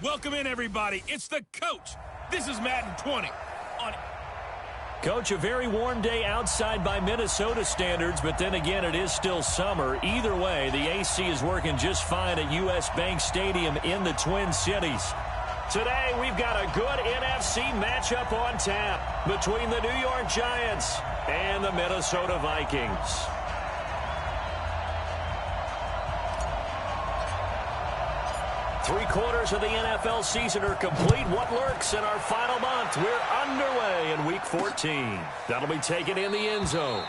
Welcome in, everybody. It's the coach. This is Madden 20. Coach, a very warm day outside by Minnesota standards, but then again, it is still summer. Either way, the AC is working just fine at U.S. Bank Stadium in the Twin Cities. Today, we've got a good NFC matchup on tap between the New York Giants and the Minnesota Vikings. Three-quarters of the NFL season are complete. What lurks in our final month? We're underway in Week 14. That'll be taken in the end zone.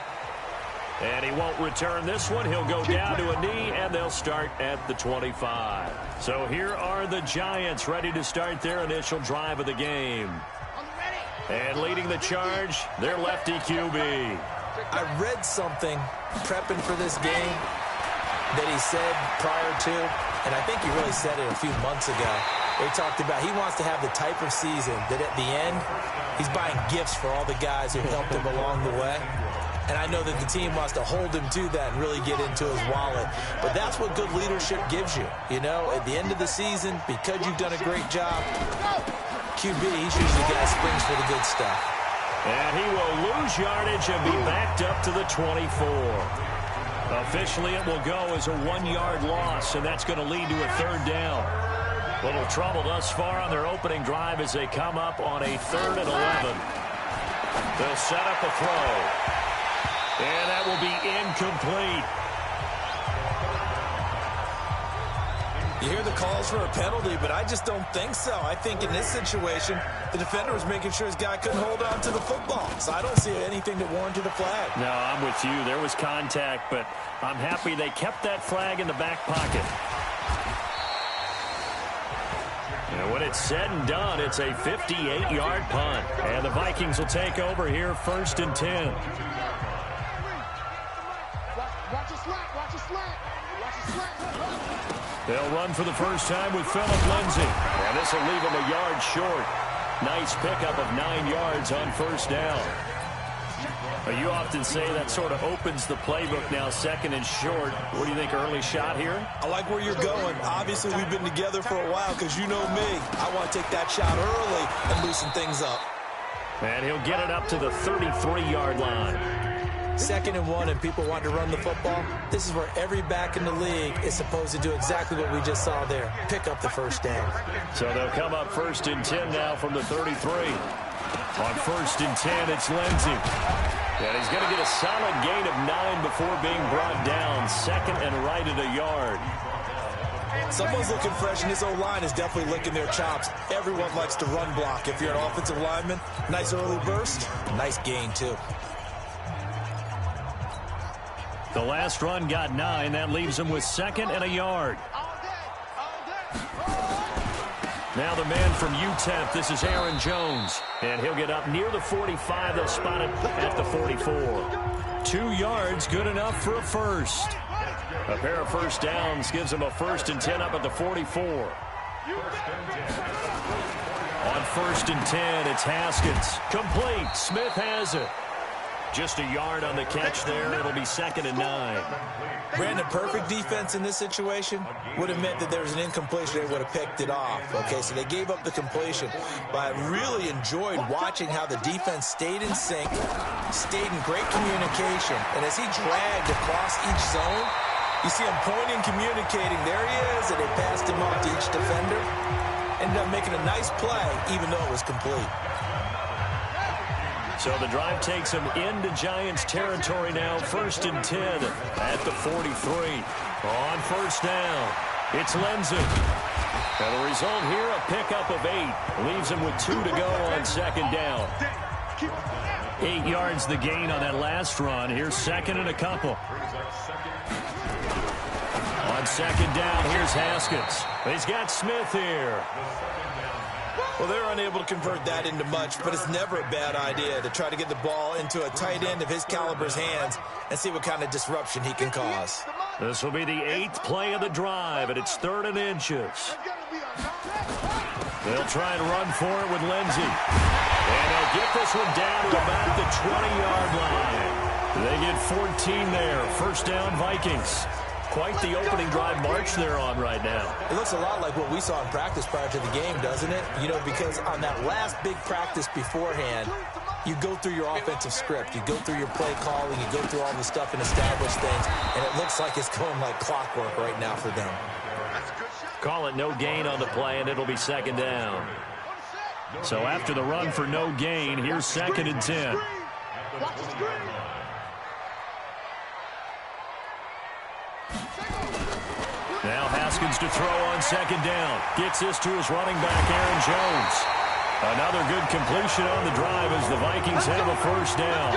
And he won't return this one. He'll go down to a knee, and they'll start at the 25. So here are the Giants ready to start their initial drive of the game. And leading the charge, their lefty QB. I read something prepping for this game that he said prior to, and I think he really said it a few months ago. They talked about he wants to have the type of season that at the end, he's buying gifts for all the guys who helped him along the way. And I know that the team wants to hold him to that and really get into his wallet. But that's what good leadership gives you. You know, at the end of the season, because you've done a great job, QB, he's usually the guy who springs for the good stuff. And he will lose yardage and be backed up to the 24. Officially, it will go as a 1-yard loss, and that's going to lead to a third down. Little trouble thus far on their opening drive as they come up on a 3rd and 11. They'll set up a throw. And that will be incomplete. You hear the calls for a penalty, but I just don't think so. I think in this situation, the defender was making sure his guy couldn't hold on to the football. So I don't see anything that warranted a flag. No, I'm with you. There was contact, but I'm happy they kept that flag in the back pocket. And when it's said and done, it's a 58-yard punt. And the Vikings will take over here 1st and 10. They'll run for the first time with Phillip Lindsay. And this will leave him a yard short. Nice pickup of 9 yards on 1st down. You often say that sort of opens the playbook now, 2nd and short. What do you think, early shot here? I like where you're going. Obviously, we've been together for a while because you know me. I want to take that shot early and loosen things up. And he'll get it up to the 33-yard line. 2nd and 1 and people want to run the football. This is where every back in the league is supposed to do exactly what we just saw there. Pick up the first down. So they'll come up 1st and 10 now from the 33. On 1st and 10, it's Lindsay. And he's going to get a solid gain of 9 before being brought down. 2nd and right at a yard. Someone's looking fresh, and this O-line is definitely licking their chops. Everyone likes to run block. If you're an offensive lineman, nice early burst, nice gain too. The last run got 9. That leaves him with 2nd and a yard. Now the man from UTEP, this is Aaron Jones. And he'll get up near the 45. They'll spot it at the 44. 2 yards, good enough for a first. A pair of first downs gives him a 1st and 10 up at the 44. On 1st and 10, it's Haskins. Complete. Smith has it. Just a yard on the catch there. It'll be 2nd and 9. Brandon, perfect defense in this situation would have meant that there was an incompletion. They would have picked it off. Okay, so they gave up the completion. But I really enjoyed watching how the defense stayed in sync, stayed in great communication. And as he dragged across each zone, you see him pointing, communicating. There he is, and they passed him off to each defender. Ended up making a nice play, even though it was complete. So the drive takes him into Giants territory now. 1st and 10 at the 43. On 1st down, it's Lindsay. And the result here, a pickup of 8. Leaves him with 2 to go on 2nd down. 8 yards the gain on that last run. Here's 2nd and a couple. On 2nd down, here's Haskins. He's got Smith here. Well, they're unable to convert that into much, but it's never a bad idea to try to get the ball into a tight end of his caliber's hands and see what kind of disruption he can cause. This will be the 8th play of the drive, and it's 3rd and inches. They'll try and run for it with Lindsay. And they'll get this one down to about the 20-yard line. They get 14 there. 1st down, Vikings. Quite the opening drive march they're on right now. It looks a lot like what we saw in practice prior to the game, doesn't it? You know, because on that last big practice beforehand, you go through your offensive script. You go through your play calling. You go through all the stuff and establish things. And it looks like it's going like clockwork right now for them. Call it no gain on the play, and it'll be second down. So after the run for no gain, here's 2nd and 10. Now Haskins to throw on 2nd down. Gets this to his running back, Aaron Jones. Another good completion on the drive as the Vikings have a first down.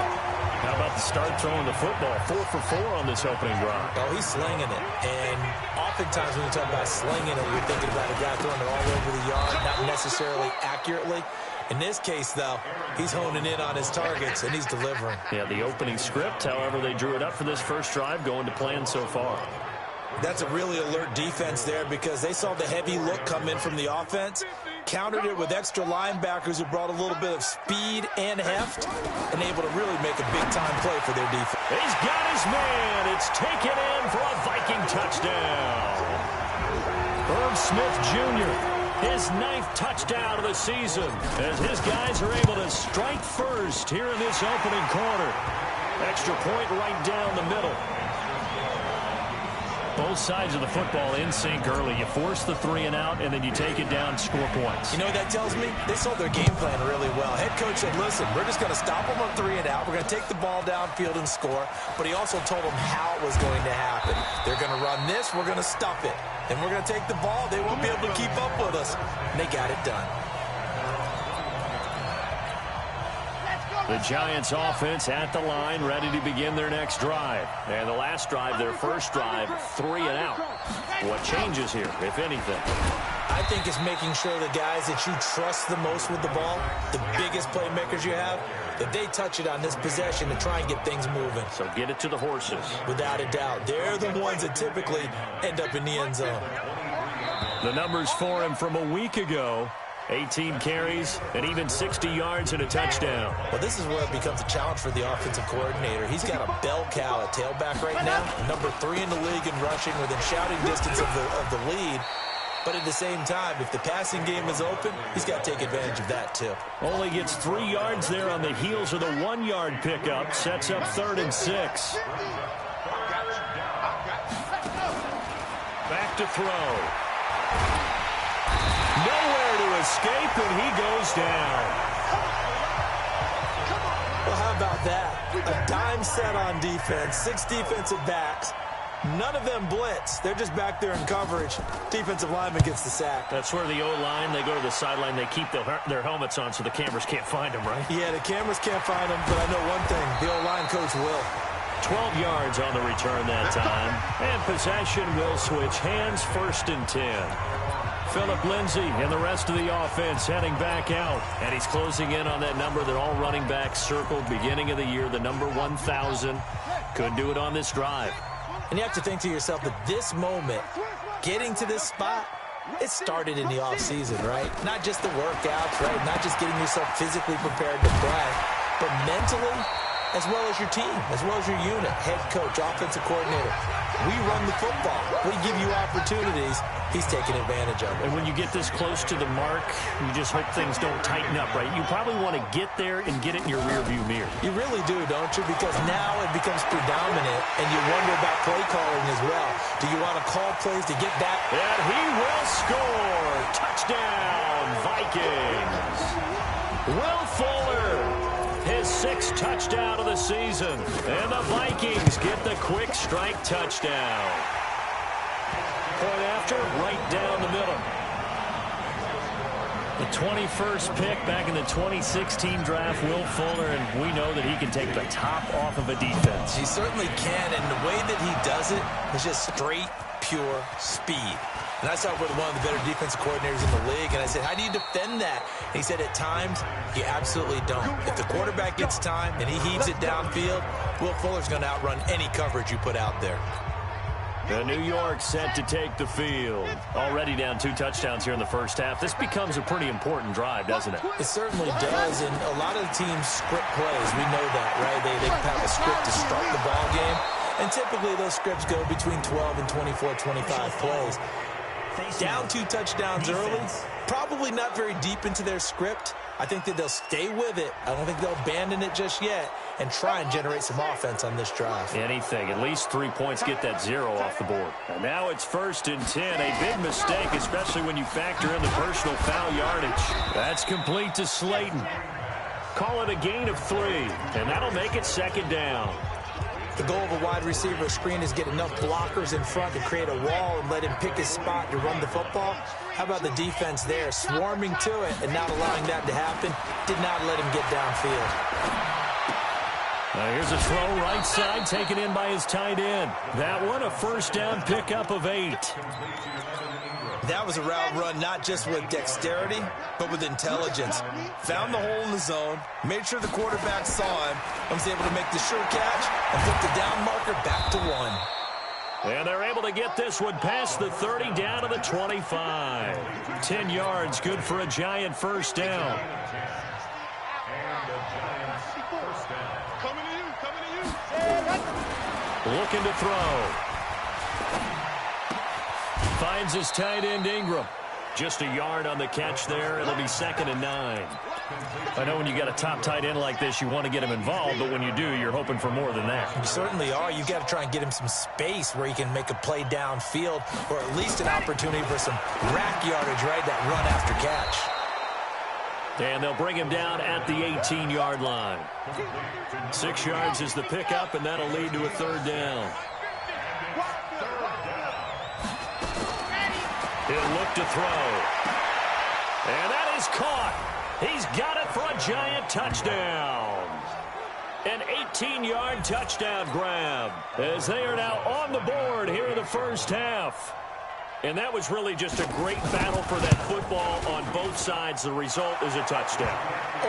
How about the start throwing the football? 4 for 4 on this opening drive. Oh, he's slinging it. And oftentimes when you talk about slinging it, you're thinking about a guy throwing it all over the yard, not necessarily accurately. In this case, though, he's honing in on his targets, and he's delivering. Yeah, the opening script, however, they drew it up for this first drive, going to plan so far. That's a really alert defense there because they saw the heavy look come in from the offense, countered it with extra linebackers who brought a little bit of speed and heft, and able to really make a big-time play for their defense. He's got his man. It's taken in for a Viking touchdown. Herb Smith Jr., his 9th touchdown of the season, as his guys are able to strike first here in this opening quarter. Extra point right down the middle. Both sides of the football in sync early. You force the 3 and out, and then you take it down, score points. You know what that tells me? They saw their game plan really well. Head coach said, listen, we're just going to stop them on 3 and out. We're going to take the ball downfield and score. But he also told them how it was going to happen. They're going to run this. We're going to stop it. And we're going to take the ball. They won't be able to keep up with us. And they got it done. The Giants offense at the line, ready to begin their next drive. And the last drive, their first drive, 3 and out. What changes here, if anything? I think it's making sure the guys that you trust the most with the ball, the biggest playmakers you have, that they touch it on this possession to try and get things moving. So get it to the horses. Without a doubt. They're the ones that typically end up in the end zone. The numbers for him from a week ago. 18 carries and even 60 yards and a touchdown. Well, this is where it becomes a challenge for the offensive coordinator. He's got a bell cow at tailback right now, number 3 in the league in rushing, within shouting distance of the lead. But at the same time, if the passing game is open, he's got to take advantage of that too. Only gets 3 yards there on the heels of the 1-yard pickup. Sets up 3rd and 6. Back to throw. Nowhere to escape, and he goes down. Well, how about that? A dime set on defense, 6 defensive backs. None of them blitz. They're just back there in coverage. Defensive lineman gets the sack. That's where the O-line, they go to the sideline, they keep their helmets on so the cameras can't find them, right? Yeah, the cameras can't find them, but I know one thing. The O-line coach will. 12 yards on the return that time. And possession will switch hands, 1st and 10. Phillip Lindsay and the rest of the offense heading back out. And he's closing in on that number that all running backs circled beginning of the year, the number 1,000. Could do it on this drive. And you have to think to yourself that this moment, getting to this spot, it started in the offseason, right? Not just the workouts, right? Not just getting yourself physically prepared to play, but mentally, as well as your team, as well as your unit, head coach, offensive coordinator. We run the football. We give you opportunities. He's taking advantage of it. And when you get this close to the mark, you just hope things don't tighten up, right? You probably want to get there and get it in your rearview mirror. You really do, don't you? Because now it becomes predominant, and you wonder about play calling as well. Do you want to call plays to get back? And he will score. Touchdown, Vikings. Will Fuller, his 6th touchdown of the season. And the Vikings get the quick strike touchdown. Point after, right down the middle. The 21st pick back in the 2016 draft, Will Fuller, and we know that he can take the top off of a defense. He certainly can, and the way that he does it is just straight, pure speed. And I saw it with one of the better defensive coordinators in the league, and I said, how do you defend that? And he said, at times, you absolutely don't. If the quarterback gets time and he heaves it downfield, Will Fuller's going to outrun any coverage you put out there. The New York set to take the field. Already down 2 touchdowns here in the first half. This becomes a pretty important drive, doesn't it? It certainly does, and a lot of the teams script plays. We know that, right? They have a script to start the ball game. And typically those scripts go between 12 and 24, 25 plays. Down 2 touchdowns early, probably not very deep into their script. I think that they'll stay with it. I don't think they'll abandon it just yet and try and generate some offense on this drive. Anything. At least 3 points, get that 0 off the board. And now it's 1st and 10. A big mistake, especially when you factor in the personal foul yardage. That's complete to Slayton. Call it a gain of 3, and that'll make it 2nd down. The goal of a wide receiver screen is get enough blockers in front to create a wall and let him pick his spot to run the football. How about the defense there, swarming to it and not allowing that to happen? Did not let him get downfield. Here's a throw right side taken in by his tight end. That one a 1st down pickup of 8. That was a route run not just with dexterity, but with intelligence. Found the hole in the zone, made sure the quarterback saw him, and was able to make the sure catch and put the down marker back to 1. And they're able to get this one past the 30 down to the 25. 10 yards, good for a Giant 1st down. Looking to throw. Finds his tight end Ingram. Just a yard on the catch there. It'll be 2nd and 9. I know when you got a top tight end like this, you want to get him involved, but when you do, you're hoping for more than that. You certainly are. You got to try and get him some space where he can make a play downfield, or at least an opportunity for some rack yardage, right? That run after catch. And they'll bring him down at the 18-yard line. 6 yards is the pickup, and that'll lead to a 3rd down. He'll look to throw. And that is caught. He's got it for a Giant touchdown. An 18-yard touchdown grab as they are now on the board here in the 1st half. And that was really just a great battle for that football on both sides. The result is a touchdown.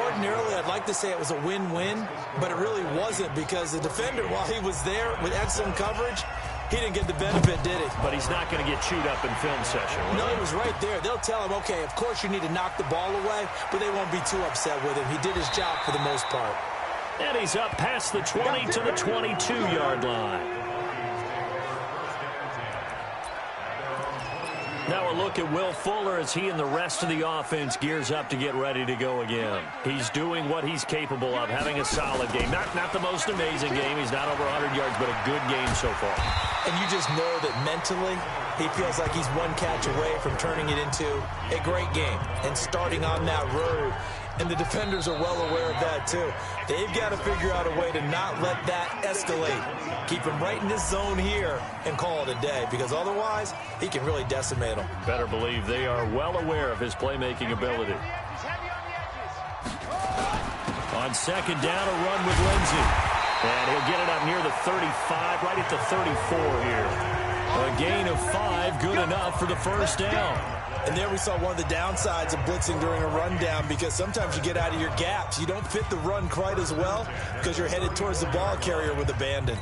Ordinarily, I'd like to say it was a win-win, but it really wasn't because the defender, while he was there with excellent coverage, he didn't get the benefit, did he? But he's not going to get chewed up in film session. No, he was right there. They'll tell him, okay, of course you need to knock the ball away, but they won't be too upset with him. He did his job for the most part. And he's up past the 20 to the 22-yard line. Now a look at Will Fuller as he and the rest of the offense gears up to get ready to go again. He's doing what he's capable of, having a solid game. Not the most amazing game. He's not over 100 yards, but a good game so far. And you just know that mentally he feels like he's one catch away from turning it into a great game and starting on that road. And the defenders are well aware of that, too. They've got to figure out a way to not let that escalate. Keep him right in this zone here and call it a day, because otherwise he can really decimate them. Better believe they are well aware of his playmaking ability. On 2nd down, a run with Lindsey. And he'll get it up near the 35, right at the 34 here. A gain of 5, good enough for the 1st down. And there we saw one of the downsides of blitzing during a rundown, because sometimes you get out of your gaps. You don't fit the run quite as well because you're headed towards the ball carrier with abandon.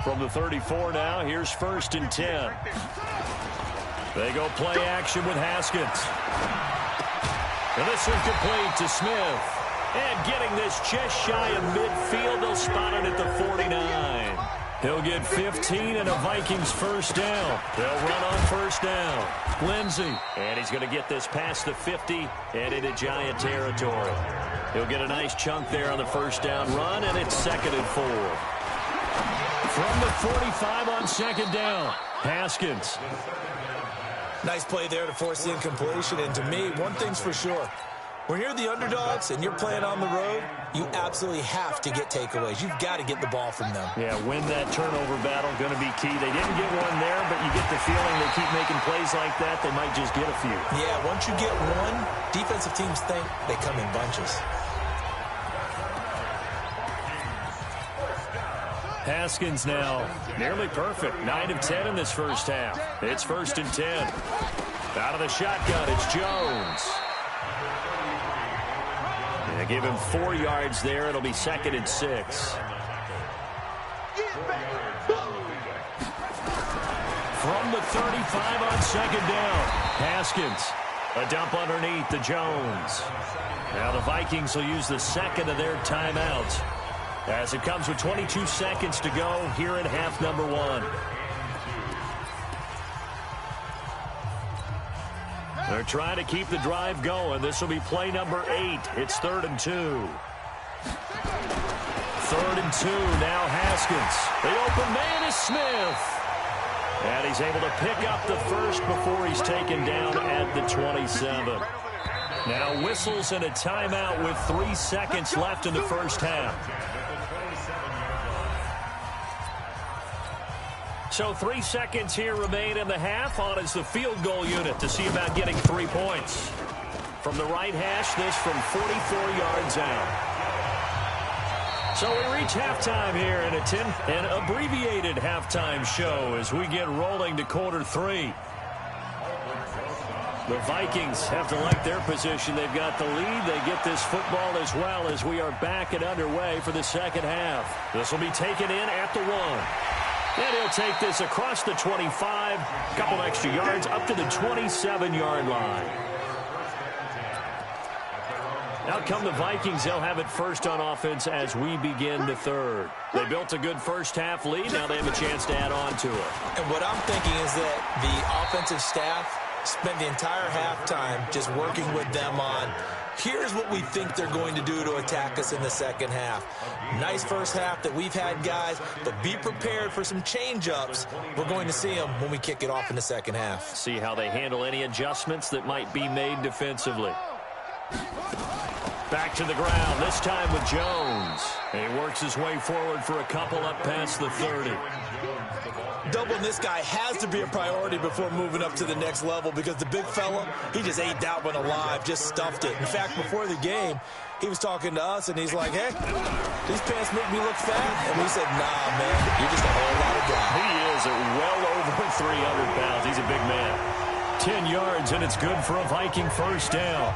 From the 34 now, here's 1st and 10. They go play action with Haskins. And this one complete to Smith. And getting this just shy of midfield, they'll spot it at the 49. He'll get 15 and a Vikings 1st down. They'll run on 1st down. Lindsey. And he's going to get this past the 50 and into Giant territory. He'll get a nice chunk there on the 1st down run, and it's 2nd and 4. From the 45 on 2nd down, Haskins. Nice play there to force the incompletion. And to me, one thing's for sure. When you're the underdogs and you're playing on the road, you absolutely have to get takeaways. You've got to get the ball from them. Yeah, win that turnover battle, going to be key. They didn't get one there, but you get the feeling they keep making plays like that, they might just get a few. Yeah, once you get one, defensive teams think they come in bunches. Haskins now nearly perfect. 9 of 10 in this 1st half. It's 1st and 10. Out of the shotgun, it's Jones. They give him 4 yards there. It'll be 2nd and 6. From the 35 on 2nd down, Haskins. A dump underneath to Jones. Now the Vikings will use the 2nd of their timeouts. as it comes with 22 seconds to go here in half number one. They're trying to keep the drive going. This will be play number 8. It's 3rd and 2. 3rd and 2. Now Haskins. The open man is Smith. And he's able to pick up the first before he's taken down at the 27. Now whistles and a timeout with 3 seconds left in the first half. So 3 seconds here remain in the half. On is the field goal unit to see about getting 3 points. From the right hash, this from 44 yards out. So we reach halftime here in an abbreviated halftime show as we get rolling to quarter 3. The Vikings have to like their position. They've got the lead. They get this football as well as we are back and underway for the second half. This will be taken in at the 1. And he'll take this across the 25, a couple extra yards, up to the 27-yard line. Out come the Vikings. They'll have it first on offense as we begin the third. They built a good first half lead. Now they have a chance to add on to it. And what I'm thinking is that the offensive staff spent the entire halftime just working with them on, here's what we think they're going to do to attack us in the second half. Nice first half that we've had, guys, but be prepared for some change-ups. We're going to see them when we kick it off in the second half. See how they handle any adjustments that might be made defensively. Back to the ground, this time with Jones. And he works his way forward for a couple up past the 30. Doubling this guy has to be a priority before moving up to the next level because the big fella, he just ate that one alive, just stuffed it. In fact, before the game, he was talking to us, and he's like, hey, these pants make me look fat. And we said, nah, man, you're just a whole lot of guy. He is at well over 300 pounds. He's a big man. 10 yards, and it's good for a Viking first down.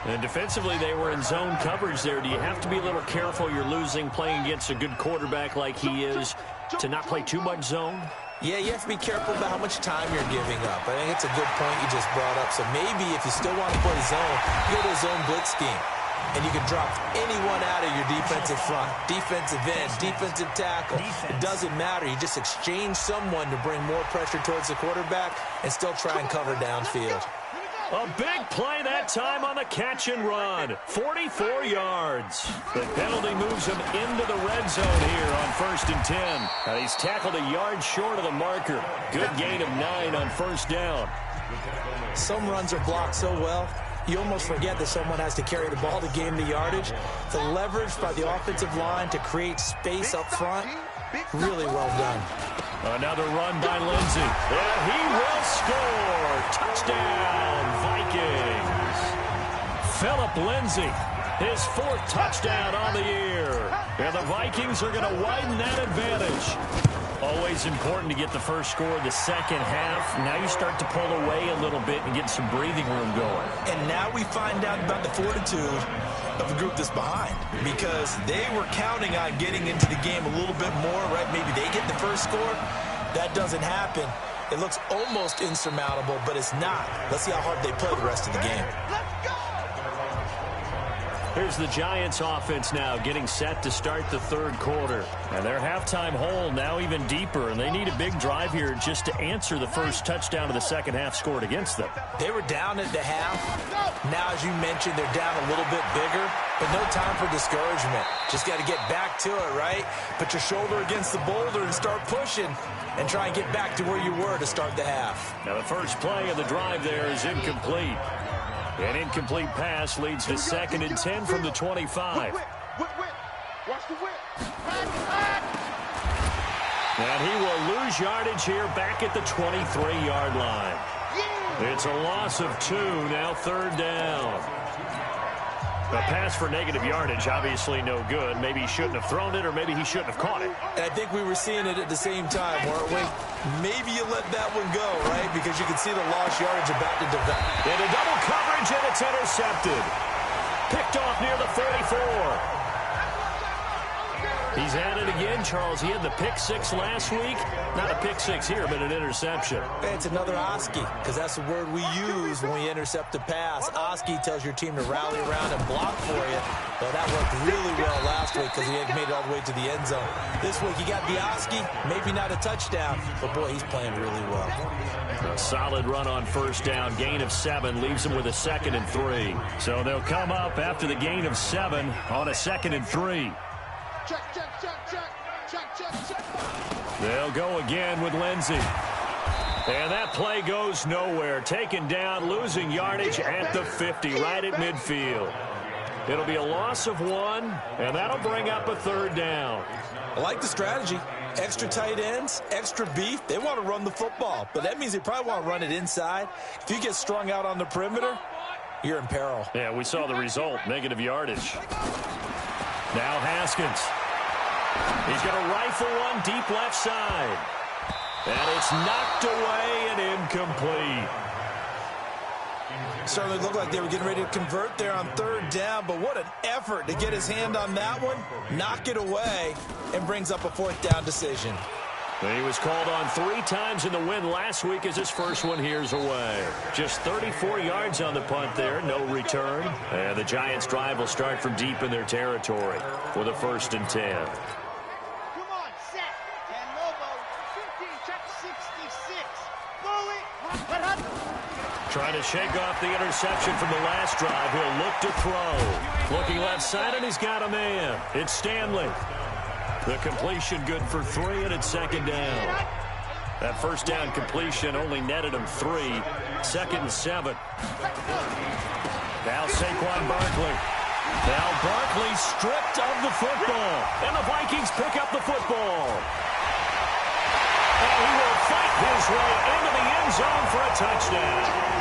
And defensively, they were in zone coverage there. Do you have to be a little careful? You're losing, playing against a good quarterback like he is, to not play too much zone? Yeah, you have to be careful about how much time you're giving up. I think it's a good point you just brought up. So maybe if you still want to play zone, you go to a zone blitz scheme. And you can drop anyone out of your defensive front, defensive end, defensive tackle. It doesn't matter. You just exchange someone to bring more pressure towards the quarterback and still try and cover downfield. A big play that time on the catch and run. 44 yards. The penalty moves him into the red zone here on 1st and 10. And he's tackled a yard short of the marker. Good gain of 9 on first down. Some runs are blocked so well, you almost forget that someone has to carry the ball to gain the yardage. The leverage by the offensive line to create space up front, really well done. Another run by Lindsey. And he will score. Touchdown, Vikings. Phillip Lindsey, his 4th touchdown on the year. And the Vikings are going to widen that advantage. Always important to get the first score of the second half. Now you start to pull away a little bit and get some breathing room going. And now we find out about the fortitude of the group that's behind, because they were counting on getting into the game a little bit more, right? Maybe they get the first score. That doesn't happen. It looks almost insurmountable, but it's not. Let's see how hard they play the rest of the game. Here's the Giants offense now getting set to start the third quarter. And their halftime hole now even deeper, and they need a big drive here just to answer the first touchdown of the second half scored against them. They were down at the half. Now, as you mentioned, they're down a little bit bigger, but no time for discouragement. Just got to get back to it, right? Put your shoulder against the boulder and start pushing and try and get back to where you were to start the half. Now the first play of the drive there is incomplete. An incomplete pass leads to 2nd and 10 from the 25. And he will lose yardage here back at the 23-yard line. It's a loss of 2, now 3rd down. A pass for negative yardage, obviously no good. Maybe he shouldn't have thrown it, or maybe he shouldn't have caught it. And I think we were seeing it at the same time, weren't we? Maybe you let that one go, right? Because you can see the lost yardage about to develop. Into double coverage, and it's intercepted. Picked off near the 44. He's at it again, Charles. He had the pick six last week. Not a pick six here, but an interception. It's another Oski, because that's the word we use when we intercept a pass. Oski tells your team to rally around and block for you. Well, that worked really well last week because he had made it all the way to the end zone. This week he got the Oski, maybe not a touchdown, but boy, he's playing really well. A solid run on first down. Gain of 7 leaves him with a 2nd and 3. So they'll come up after the gain of 7 on a 2nd and 3. They'll go again with Lindsey. And that play goes nowhere. Taken down, losing yardage at the 50, right at midfield. It'll be a loss of 1, and that'll bring up a 3rd down. I like the strategy. Extra tight ends, extra beef. They want to run the football, but that means they probably want to run it inside. If you get strung out on the perimeter, you're in peril. Yeah, we saw the result, negative yardage. Now Haskins. He's going to rifle one deep left side. And it's knocked away and incomplete. Certainly looked like they were getting ready to convert there on 3rd down, but what an effort to get his hand on that one, knock it away, and brings up a 4th down decision. He was called on 3 times in the win last week as his first one here's away. Just 34 yards on the punt there, no return. And the Giants' drive will start from deep in their territory with a 1st and 10. Come on, set, and Lobo, 15, check 66. Throw it. Trying to shake off the interception from the last drive. He'll look to throw. Looking left side, and he's got a man. It's Stanley. The completion good for 3, and it's 2nd down. That first down completion only netted him 3. 2nd and 7. Now Saquon Barkley. Now Barkley stripped of the football. And the Vikings pick up the football. And he will fight his way into the end zone for a touchdown.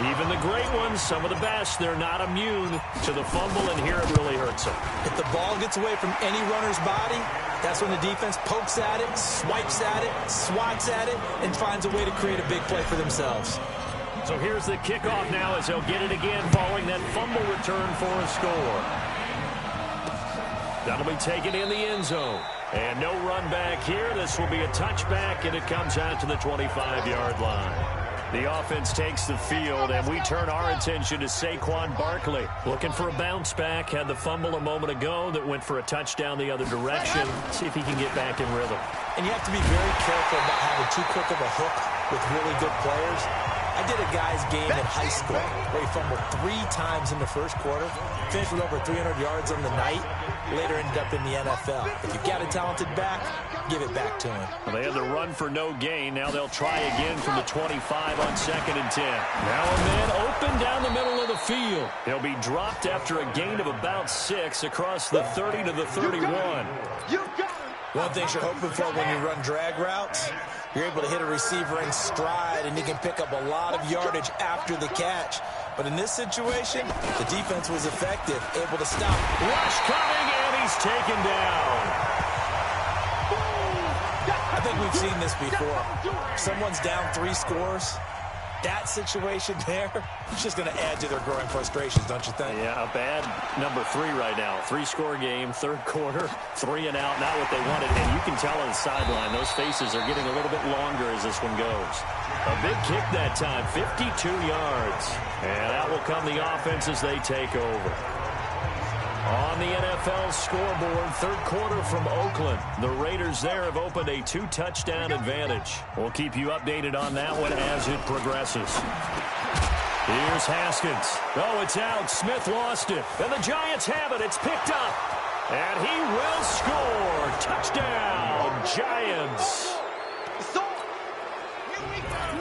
Even the great ones, some of the best, they're not immune to the fumble, and here it really hurts them. If the ball gets away from any runner's body, that's when the defense pokes at it, swipes at it, swats at it, and finds a way to create a big play for themselves. So here's the kickoff now as they'll get it again following that fumble return for a score. That'll be taken in the end zone. And no run back here. This will be a touchback, and it comes out to the 25-yard line. The offense takes the field, and we turn our attention to Saquon Barkley. Looking for a bounce back. Had the fumble a moment ago that went for a touchdown the other direction. See if he can get back in rhythm. And you have to be very careful about having too quick of a hook with really good players. I did a guy's game in high school where he fumbled 3 times in the first quarter, finished with over 300 yards on the night, later ended up in the NFL. If you've got a talented back, give it back to him. Well, they had the run for no gain. Now they'll try again from the 25 on 2nd and 10. Now a man open down the middle of the field. He'll be dropped after a gain of about 6 across the 30 to the 31. One thing you're hoping for when you run drag routes, you're able to hit a receiver in stride, and you can pick up a lot of yardage after the catch. But in this situation, the defense was effective, able to stop. Rush coming, and he's taken down. I think we've seen this before. Someone's down 3 scores. That situation there, it's just going to add to their growing frustrations, don't you think? Yeah, a bad number 3 right now. 3-score game, 3rd quarter, 3 and out, not what they wanted. And you can tell on the sideline, those faces are getting a little bit longer as this one goes. A big kick that time, 52 yards. And that will come the offense as they take over. On the NFL scoreboard, 3rd quarter from Oakland. The Raiders there have opened a 2-touchdown advantage. We'll keep you updated on that one as it progresses. Here's Haskins. Oh, it's out. Smith lost it. And the Giants have it. It's picked up. And he will score. Touchdown, Giants.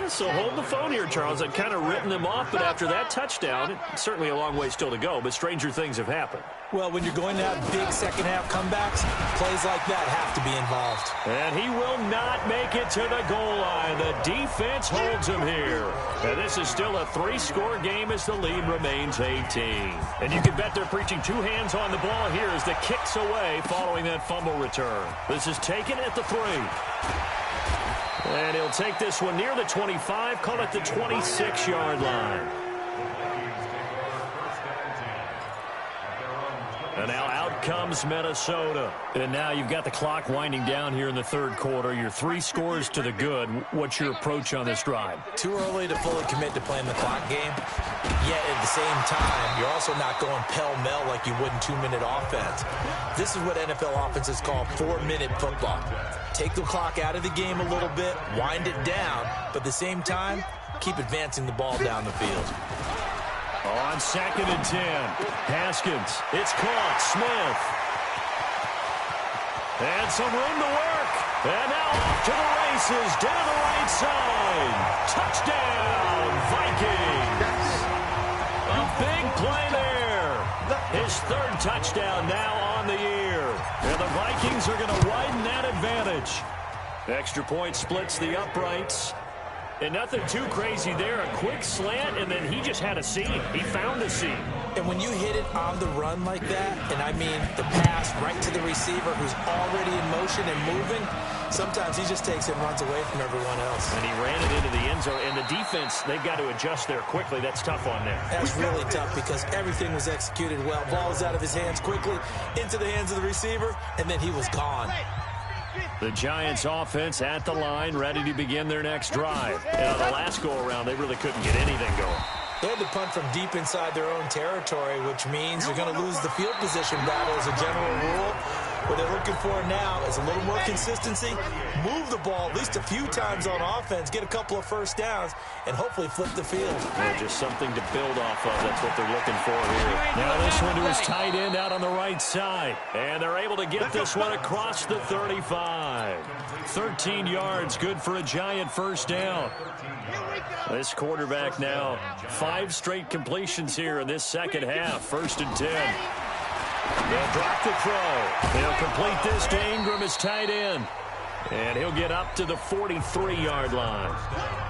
So hold the phone here, Charles. I'd kind of written them off, but after that touchdown, it's certainly a long way still to go, but stranger things have happened. Well, when you're going to have big second-half comebacks, plays like that have to be involved. And he will not make it to the goal line. The defense holds him here. And this is still a 3-score game as the lead remains 18. And you can bet they're preaching 2 hands on the ball here as the kick's away following that fumble return. This is taken at the 3. And he'll take this one near the 25, call it the 26-yard line. And now out comes Minnesota. And now you've got the clock winding down here in the third quarter. You're 3 scores to the good. What's your approach on this drive? Too early to fully commit to playing the clock game. Yet at the same time, you're also not going pell-mell like you would in 2-minute offense. This is what NFL offenses call 4-minute football. Take the clock out of the game a little bit, wind it down, but at the same time, keep advancing the ball down the field. On 2nd and 10, Haskins. It's caught. Smith. And some room to work. And now off to the races down the right side. Touchdown, Vikings. A big play there. His 3rd touchdown now on the year. And the Vikings are going to widen that advantage. Extra point splits the uprights. And nothing too crazy there. A quick slant, and then he just had a seam. He found a seam. And when you hit it on the run like that, and I mean the pass right to the receiver who's already in motion and moving, sometimes he just takes it and runs away from everyone else. And he ran it into the end zone. And the defense, they've got to adjust there quickly. That's tough on them. That's really tough because everything was executed well. Ball was out of his hands quickly, into the hands of the receiver, and then he was gone. The Giants offense at the line, ready to begin their next drive. And on the last go-around, they really couldn't get anything going. They had to punt from deep inside their own territory, which means you're going to lose the field position battle as a general rule. What they're looking for now is a little more consistency, move the ball at least a few times on offense, get a couple of first downs, and hopefully flip the field. Yeah, just something to build off of. That's what they're looking for here. Now this one to his tight end out on the right side. And they're able to get this one across the 35. 13 yards, good for a Giant first down. This quarterback now, 5 straight completions here in this second half. 1st and 10. They'll drop the throw. They'll complete this to Ingram, his tight end. And he'll get up to the 43-yard line.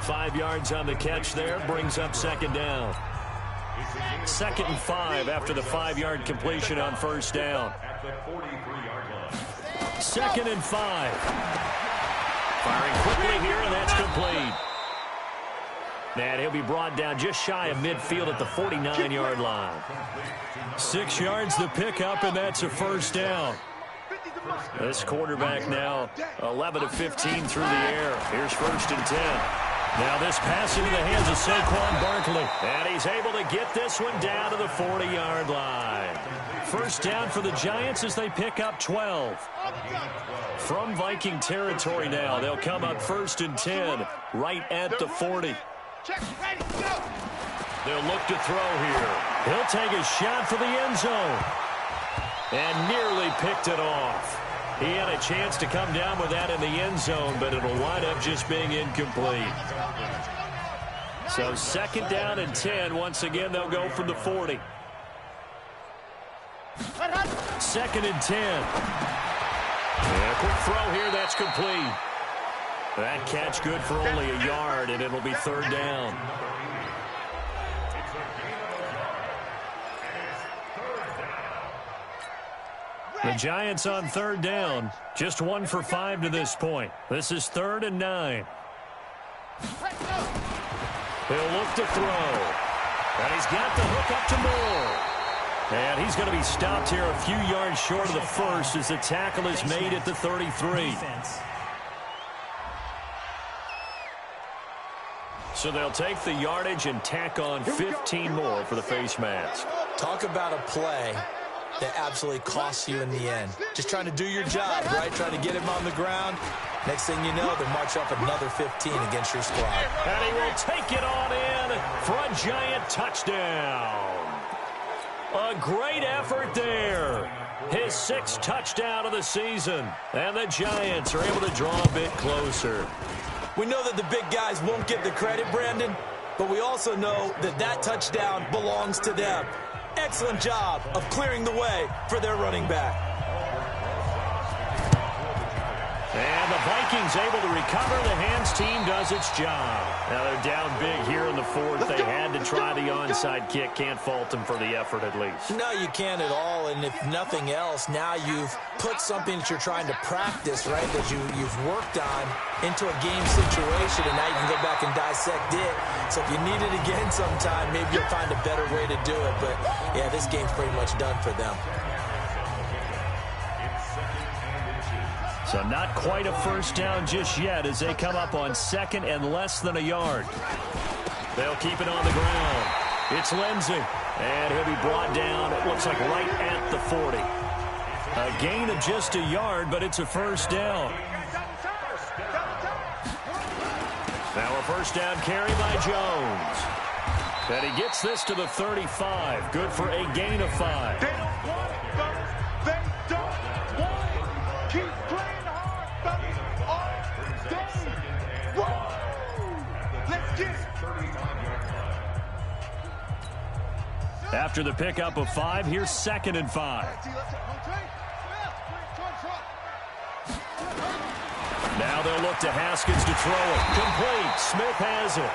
5 yards on the catch there, brings up 2nd down. 2nd and 5 after the 5-yard completion on 1st down. 2nd and 5. Firing quickly here, and that's complete. And he'll be brought down just shy of midfield at the 49-yard line. 6 yards to pick up, and that's a first down. This quarterback now 11 of 15 through the air. Here's 1st and 10. Now this pass into the hands of Saquon Barkley. And he's able to get this one down to the 40-yard line. First down for the Giants as they pick up 12. From Viking territory now, they'll come up 1st and 10 right at the 40. They'll look to throw here. He'll take a shot for the end zone. And nearly picked it off. He had a chance to come down with that in the end zone, but it'll wind up just being incomplete. So 2nd down and 10. Once again, they'll go from the 40. 2nd and 10. And a quick throw here. That's complete. That catch good for only a yard, and it'll be 3rd down. The Giants on 3rd down. Just 1 for 5 to this point. This is 3rd and 9. He'll look to throw. And he's got the hook up to Moore. And he's going to be stopped here a few yards short of the first as the tackle is made at the 33. So they'll take the yardage and tack on 15 more for the face mask. Talk about a play that absolutely costs you in the end. Just trying to do your job, right? Trying to get him on the ground. Next thing you know, they march up another 15 against your squad. And he will take it on in for a Giant touchdown. A great effort there. His 6th touchdown of the season. And the Giants are able to draw a bit closer. We know that the big guys won't get the credit, Brandon, but we also know that that touchdown belongs to them. Excellent job of clearing the way for their running back. And the Vikings able to recover. The hands team does its job. Now they're down big here in the 4th. They had to try the onside kick. Can't fault them for the effort at least. No, you can't at all. And if nothing else, now you've put something that you're trying to practice, right, that you've worked on into a game situation, and now you can go back and dissect it. So if you need it again sometime, maybe you'll find a better way to do it. But, yeah, this game's pretty much done for them. So not quite a first down just yet as they come up on second and less than a yard. They'll keep it on the ground. It's Lindsey. And he'll be brought down, it looks like, right at the 40. A gain of just a yard, but it's a first down. Now a first down carry by Jones. And he gets this to the 35. Good for a gain of 5. They don't want it, fellas. They don't want it. Keep playing hard, fellas. All day. Whoa. Let's get it. After the pickup of 5, here's 2nd and 5. Now they'll look to Haskins to throw it. Complete. Smith has it.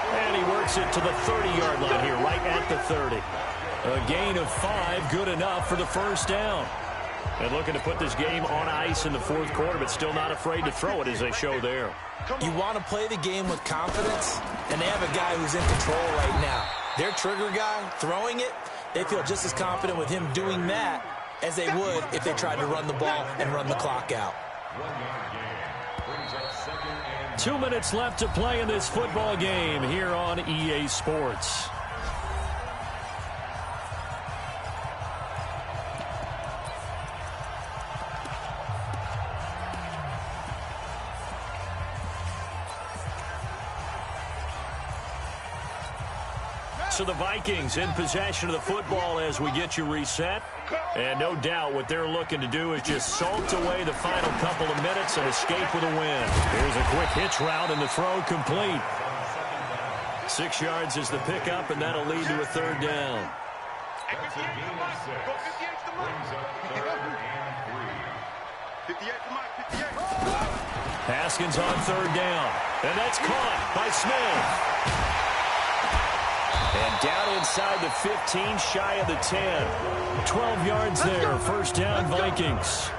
And he works it to the 30-yard line here, right at the 30. A gain of 5, good enough for the first down. And looking to put this game on ice in the fourth quarter, but still not afraid to throw it as they show there. You want to play the game with confidence, and they have a guy who's in control right now. Their trigger guy, throwing it, they feel just as confident with him doing that as they would if they tried to run the ball and run the clock out. 2 minutes left to play in this football game here on EA Sports. So the Vikings in possession of the football as we get you reset. And no doubt what they're looking to do is just salt away the final couple of minutes and escape with a win. Here's a quick hitch route and the throw complete. 6 yards is the pickup, and that'll lead to a third down. Haskins on third down. And that's caught by Smith. And down inside the 15, shy of the 10. 12 yards there, first down Vikings.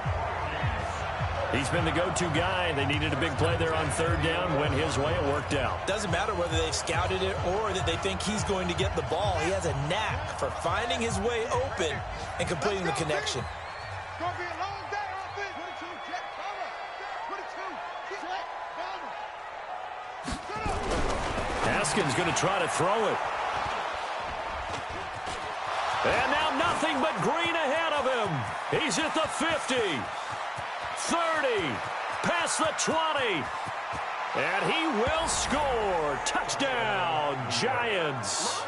He's been the go-to guy. They needed a big play there on third down. Went his way, it worked out. Doesn't matter whether they've scouted it or that they think he's going to get the ball. He has a knack for finding his way open and completing the connection. Haskins going to try to throw it. And now nothing but green ahead of him. He's at the 50, 30, past the 20. And he will score. Touchdown, Giants.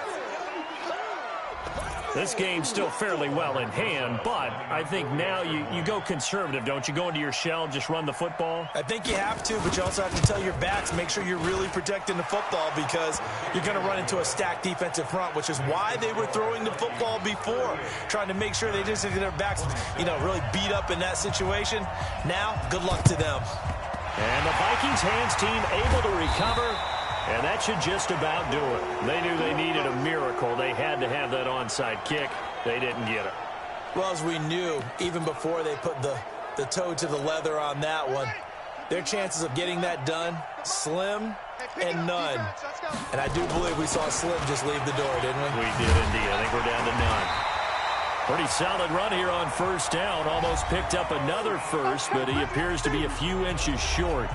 This game's still fairly well in hand, but I think now you go conservative, don't you? Go into your shell, just run the football? I think you have to, but you also have to tell your backs, make sure you're really protecting the football because you're going to run into a stacked defensive front, which is why they were throwing the football before, trying to make sure they just get their backs, really beat up in that situation. Now, good luck to them. And the Vikings hands team able to recover. And that should just about do it. They knew they needed a miracle. They had to have that onside kick. They didn't get it. Well, as we knew, even before they put the toe to the leather on that one, their chances of getting that done, slim and none. And I do believe we saw Slim just leave the door, didn't we? We did indeed. I think we're down to none. Pretty solid run here on first down. Almost picked up another first, but he appears to be a few inches short.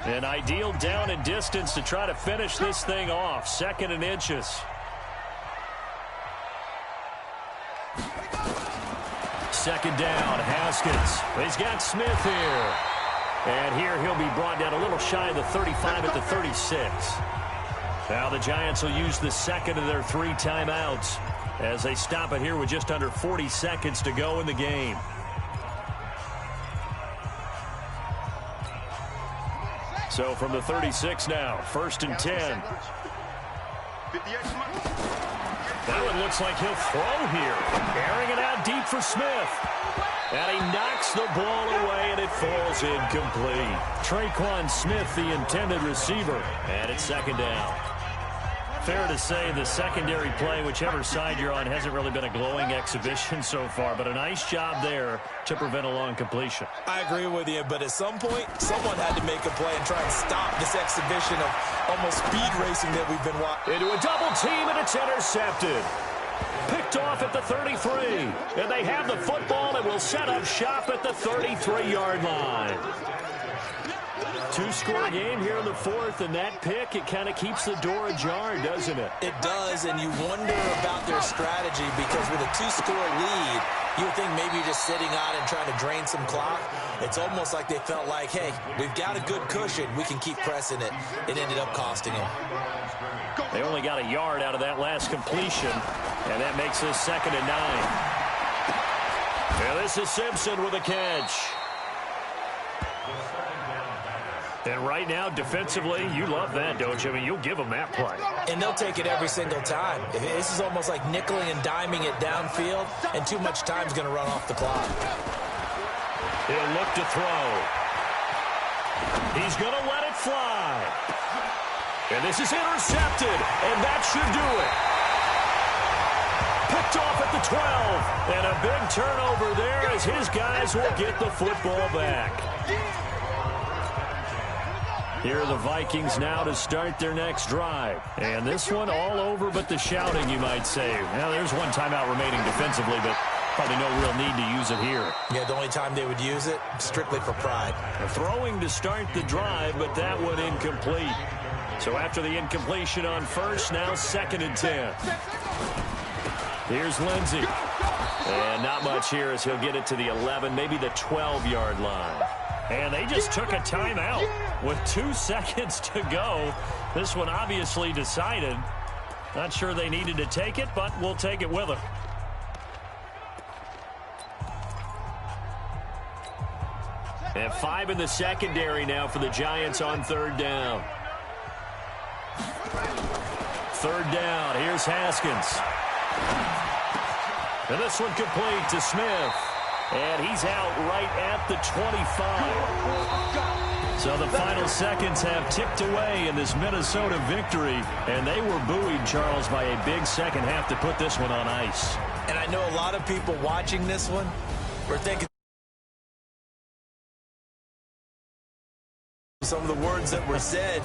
An ideal down and distance to try to finish this thing off. 2nd and inches. Second down, Haskins. He's got Smith here. And here he'll be brought down a little shy of the 35 at the 36. Now the Giants will use the second of their 3 timeouts as they stop it here with just under 40 seconds to go in the game. So from the 36 now, 1st and 10. That one looks like he'll throw here. Airing it out deep for Smith. And he knocks the ball away, and it falls incomplete. Traquan Smith, the intended receiver. And it's 2nd down. Fair to say the secondary play, whichever side you're on, hasn't really been a glowing exhibition so far, but a nice job there to prevent a long completion. I agree with you, but at some point, someone had to make a play and try and stop this exhibition of almost speed racing that we've been watching. Into a double team, and it's intercepted. Picked off at the 33, and they have the football and will set up shop at the 33-yard line. Two-score game here in the fourth, and that pick, it kind of keeps the door ajar, doesn't it? It does, and you wonder about their strategy because with a two-score lead, you would think maybe you're just sitting on and trying to drain some clock. It's almost like they felt like, hey, we've got a good cushion. We can keep pressing it. It ended up costing them. They only got a yard out of that last completion, and that makes this 2nd and 9. And this is Simpson with a catch. And right now, defensively, you love that, don't you? I mean, you'll give them that play. And they'll take it every single time. This is almost like nickeling and diming it downfield, and too much time's going to run off the clock. He'll look to throw. He's going to let it fly. And this is intercepted, and that should do it. Picked off at the 12. And a big turnover there as his guys will get the football back. Here are the Vikings now to start their next drive. And this one all over but the shouting, you might say. Now, there's one timeout remaining defensively, but probably no real need to use it here. Yeah, the only time they would use it, strictly for pride. Throwing to start the drive, but that one incomplete. So after the incompletion on first, now 2nd and 10. Here's Lindsey. And not much here as he'll get it to the 11, maybe the 12-yard line. And they just took a timeout with 2 seconds to go. This one obviously decided. Not sure they needed to take it, but we'll take it with them. And 5 in the secondary now for the Giants on 3rd down. 3rd down. Here's Haskins. And this one complete to Smith. And he's out right at the 25. So the final seconds have ticked away in this Minnesota victory. And they were buoyed, Charles, by a big second half to put this one on ice. And I know a lot of people watching this one were thinking some of the words that were said.